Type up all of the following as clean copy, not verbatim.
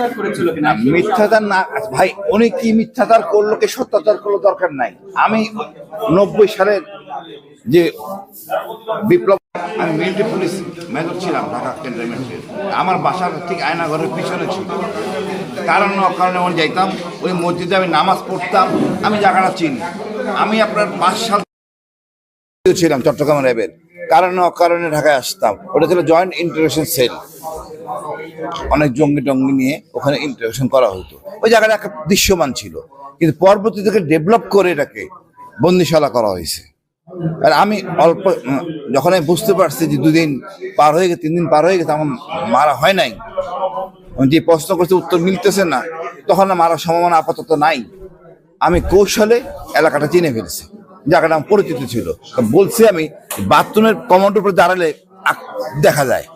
মিথ্যাচার করেছিল কিনা? মিথ্যাচার না ভাই, উনি কি মিথ্যাচার করলো কি সত্যাচার করলো দরকার নাই। আমি 90 সালের যে বিপ্লব, আমি মিলিটারি পুলিশ মেজর ছিলাম ঢাকা ক্যান্টনমেন্টে। আমার বাসার ঠিক আয়নাঘরের পিছনে ছিল। কারণ অকারণে আমি যাইতাম ওই মসজিদে, আমি নামাজ পড়তাম, আমি জায়গাটা চিনি। আমি আপনার 5 সাল ছিলাম চট্টগ্রাম র্যাবের, কারণে অকারণে ঢাকায় আসতাম। ওটা ছিল জয়েন্ট ইন্টারভেনশন সেল, অনেক জঙ্গি টঙ্গি নিয়ে ওখানে ইন্টারভেনশন করা হতো। ওই জায়গাটা একটা দৃশ্যমান ছিল, কিন্তু পরবর্তী থেকে ডেভেলপ করে এটাকে বন্দিশালা করা হয়েছে। আর আমি অল্প যখন আমি বুঝতে পারছি যে 2 দিন পার হয়ে গেছে, 3 দিন পার হয়ে গেছে, আমার মারা হয় নাই, যে প্রশ্ন করছে উত্তর মিলতেছে না, তখন না মারার সম্ভাবনা আপাতত নাই। আমি কৌশলে এলাকাটা চিনে ফেলছি, জায়গাটা আমার পরিচিত ছিল। বলছি আমি বাথরুমের কমোডের উপরে দাঁড়ালে দেখা যায়।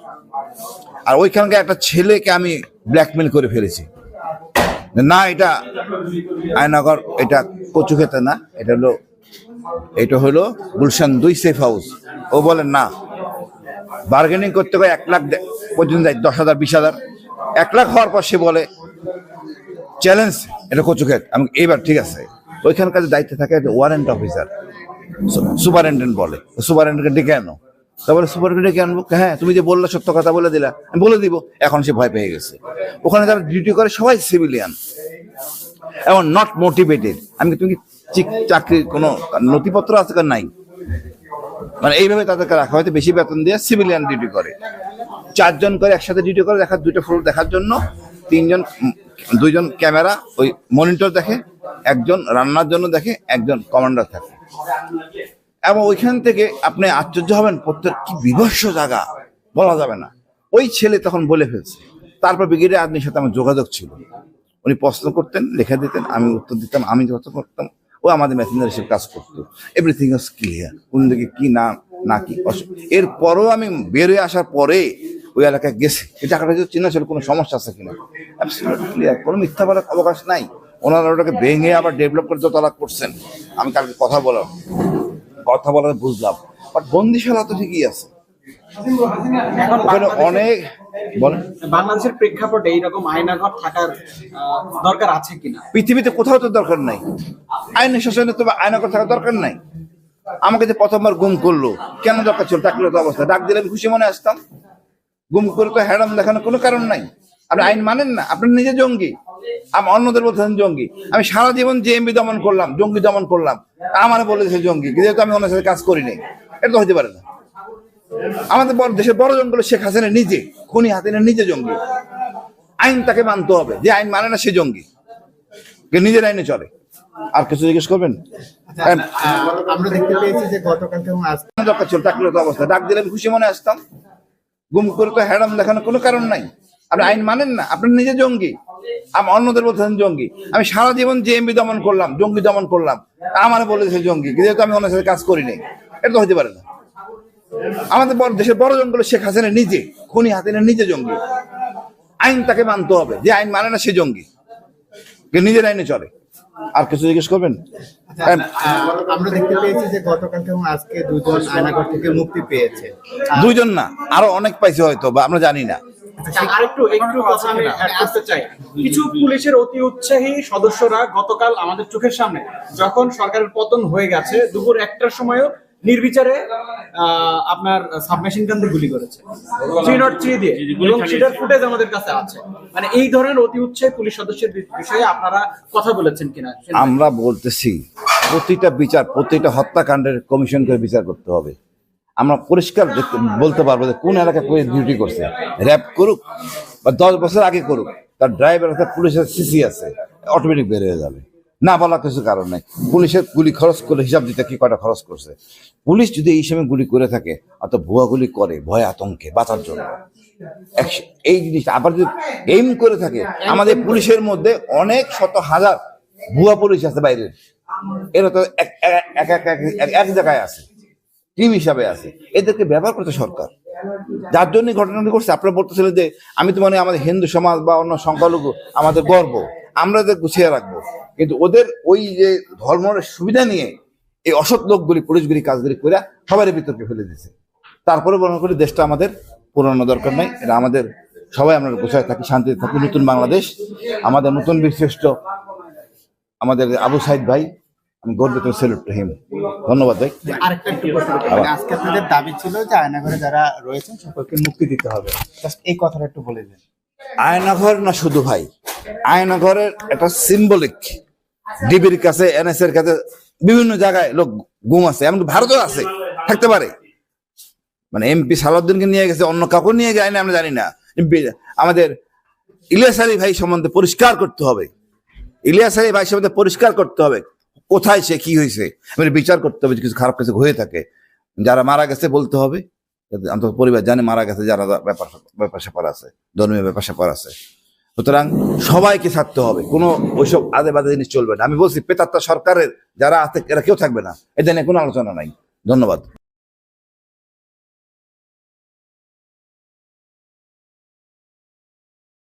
আর ওইখানকার একটা ছেলেকে আমি ব্ল্যাকমেল করে ফেলেছি, না এটা আয়নাগর, এটা কচু খেতে না, এটা হলো গুলশান 2 সেফ হাউস। ও বলে না, বার্গেনিং করতে গিয়ে 1 লাখ পর্যন্ত যায়, 10,000 20,000। 1 লাখ হওয়ার পর সে বলে চ্যালেঞ্জ, এটা কচু খেত। আমি এবার ঠিক আছে, ওইখানকার দায়িত্বে থাকে একটা ওয়ারেন্ট অফিসার, সুপারিনটেন্ডেন্ট বলে, সুপারিনটেন্ডেন্টকে ডেকে আনো। তারপরে সুপারিনটেন্ডেন্ট ডেকে আনবো, হ্যাঁ তুমি যে বললে সত্য কথা বলে দিলা, আমি বলে দিব। এখন সে ভয় পেয়ে গেছে। ওখানে যারা ডিউটি করে সবাই সিভিলিয়ান এবং নট মোটিভেটেড। আমি তুমি চাকরির কোনো নথিপত্র আছে কার নাই, মানে এইভাবে তাদেরকে রাখা হয়তো বেশি বেতন দিয়ে সিভিলিয়ান ডিউটি করে। 4 জন করে একসাথে ডিউটি করে, দেখার 2টা ফ্লোর দেখার জন্য 2 জন ক্যামেরা ওই মনিটর দেখে, 1 জন রান্নার জন্য দেখে, 1 জন কমান্ডার থাকে। এবং ওইখান থেকে আপনি আশ্চর্য হবেন, প্রত্যেক কি বিভৎস জায়গা বলা যাবে না। ওই ছেলে তখন বলে ফেলছে। তারপর ব্রিগেডিয়ার আদমির সাথে আমার যোগাযোগ ছিল, উনি প্রশ্ন করতেন, লেখা দিতেন, আমি উত্তর দিতাম। আমি যত করতাম, ও আমাদের মেসেঞ্জার হিসেবে কাজ করতো। এভরিথিং ওয়াজ ক্লিয়ার, কোন দিকে কি না কি। এরপরও আমি বের হয়ে আসার পরে ওই এলাকায় গেছি, এই জায়গাটা যদি চিনা ছিল কোনো সমস্যা আছে কিনা, অ্যাবসলিউটলি ক্লিয়ার, কোনো মিথ্যা বলার অবকাশ নাই। ওনারা ওটাকে ভেঙে আবার ডেভেলপ করে যতলা করছেন। আমি কালকে কথা বলার বুঝলাম, বাট বন্দিশালা তো ঠিকই আছে। অনেক বলেন, বাংলাদেশের প্রেক্ষাপটে এইরকম আয়নাঘর থাকার দরকার আছে কিনা? পৃথিবীতে কোথাও তো দরকার নাই আইনের শাসনে, তো আয়নাঘর থাকার দরকার নাই। আমাকে যে প্রথমবার গুম করলো, কেন দরকার ছিল? ডাকলে তো অবস্থা, ডাক দিলে আমি খুশি মনে আসতাম। গুম করে তো হ্যাডাম দেখানোর কোনো কারণ নাই। আপনি আইন মানেন না, আপনি নিজে জঙ্গি, আমি অন্যদের বলতেছেন জঙ্গি। আমি সারা জীবন জেএমবি দমন করলাম, জঙ্গি দমন করলাম, আমার বলেছে জঙ্গি, যেহেতু আমি ওনার সাথে কাজ করি নাই। এটা তো হতে পারে না। আমাদের দেশের বড় জঙ্গল শেখ হাসিনা নিজে, খুনি হাসিনা নিজে জঙ্গি। আইন তাকে মানতে হবে, যে আইন মানে না সে জঙ্গি, নিজের আইনে চলে। আর কিছু জিজ্ঞেস করবেন? আমরা দেখতে পেয়েছি যে গতকালকে এবং আজকে দরকার ছিল, ডাকলে তো অবস্থা, ডাক দিলে আমি খুশি মনে আসতাম। গুম করে তো হ্যাডাম দেখানোর কোনো কারণ নাই। আপনি আইন মানেন না, আপনি নিজে জঙ্গি, আমি অন্যদের বলতেছেন জঙ্গি। আমি সারা জীবন জেএমবি দমন করলাম, জঙ্গি দমন করলাম, আমার বলেছে জঙ্গি, যেহেতু আমি ওনার সাথে কাজ করি নাই। এটা তো হতে পারে না। আমাদের দেশের বড় জঙ্গল শেখ হাসিনা নিজে, খুনি হাসিনা নিজে জঙ্গি। আইন তাকে মানতে হবে, যে আইন মানে না সে জঙ্গি, নিজের আইনে চলে। আর কিছু জিজ্ঞেস করবেন? আমরা দেখতে পেয়েছি যে গতকালকে এবং আজকে 2 জন আয়নাঘর থেকে মুক্তি পেয়েছে। 2 জন না, আরো অনেক পাইছে হয়তো, বা আমরা জানি না। আরেকটু কথা আমি অ্যাড করতে চাই। কিছু পুলিশের অতি উৎসাহী সদস্যরা গতকাল আমাদের চোখের সামনে, যখন সরকারের পতন হয়ে গেছে, দুপুর 1টার সময়ও নির্বিচারে আপনার সাবমেশিন গান দিয়ে গুলি করেছে, 303 দিয়ে, এবং সেটার ফুটেজ আমাদের কাছে আছে। মানে এই ধরনের অতি উৎসাহী পুলিশ সদস্যের বিষয়ে আপনারা কথা বলেছেন কিনা? আমরা বলতেছি প্রতিটা বিচার, প্রতিটা হত্যাকাণ্ডের কমিশন করে বিচার করতে হবে। আমরা পরিষ্কার বলতে পারবো যে কোন এলাকায় কোন ডিউটি করছে। র্যাব করুক বা 10 বছর আগে করুক, তার ড্রাইভার আছে, পুলিশের সিসি আছে, অটোমেটিক বের হয়ে যাবে। না বলা কিছু কারণ নেই। পুলিশের গুলি খরচ করলে হিসাব দিতে কি কয়টা খরচ করছে। পুলিশ যদি এই সময় গুলি করে থাকে, অত ভুয়া গুলি করে ভয় আতঙ্কে বাঁচার জন্য, এই জিনিসটা আবার যদি এইম করে থাকে, আমাদের পুলিশের মধ্যে অনেক শত হাজার ভুয়া পুলিশ আছে বাইরের, এরা তো এক জায়গায় আছে, টিম হিসাবে আছে, এদেরকে ব্যবহার করছে সরকার। যার জন্য ঘটনাটি করছে। আপনারা বলতেছিলেন যে আমি তো মানে আমাদের হিন্দু সমাজ বা অন্য সংখ্যালঘু আমাদের গর্ব, আমরা এদের গুছিয়ে রাখবো, কিন্তু ওদের ওই যে ধর্মের সুবিধা নিয়ে এই অসৎ লোকগুলি, পুলিশগুলি কাজগুলি করে সবারই বিতর্কে ফেলে দিয়েছে। তারপরে মনে করি দেশটা আমাদের পুরানো দরকার নাই, এটা আমাদের সবাই আমরা গোছায় থাকি, শান্তিতে থাকি। নতুন বাংলাদেশ, আমাদের নতুন বীরশ্রেষ্ঠ আমাদের আবু সাইদ ভাই, আমি গর্বিত, সেলুট টু হিম। ধন্যবাদ ভাই। আরেকটা একটু প্রশ্ন করি। মানে আজকে আপনাদের দাবি ছিল যে আয়নাঘরে যারা রয়েছেন সকলকে মুক্তি দিতে হবে, জাস্ট এই কথাটা একটু বলে দেন। আয়নাঘর না শুধু ভাই, আয়নাঘরের একটা সিম্বলিক, ডিবির কাছে, এনএস এর কাছে, বিভিন্ন জায়গায় লোক গুম আছে, এমনকি ভারতেও আছে, থাকতে পারে। মানে এমপি সালাউদ্দিনকে নিয়ে গেছে, অন্য কাউকে নিয়ে যায় না, আমরা জানি না। আমাদের ইলিয়াস আলী ভাই সম্বন্ধে পরিষ্কার করতে হবে, ইলিয়াস আলী ভাই সম্বন্ধে পরিষ্কার করতে হবে, কোথায় সে কি হয়েছে, মানে বিচার করতে হবে। কিছু খারাপ কিছু হয়ে থাকে, যারা মারা গেছে বলতে হবে, অন্তত পরিবার জানে মারা গেছে, যারা ব্যাপার স্যাপার আছে, ধর্মীয় ব্যাপার স্যাপার আছে। সুতরাং সবাইকে ছাড়তে হবে, কোনো ওইসব আদে বাদে জিনিস চলবে না। আমি বলছি, পেতাত্তা সরকারের যারা আছে এরা কেউ থাকবে না, এটা নিয়ে কোনো আলোচনা নাই। ধন্যবাদ।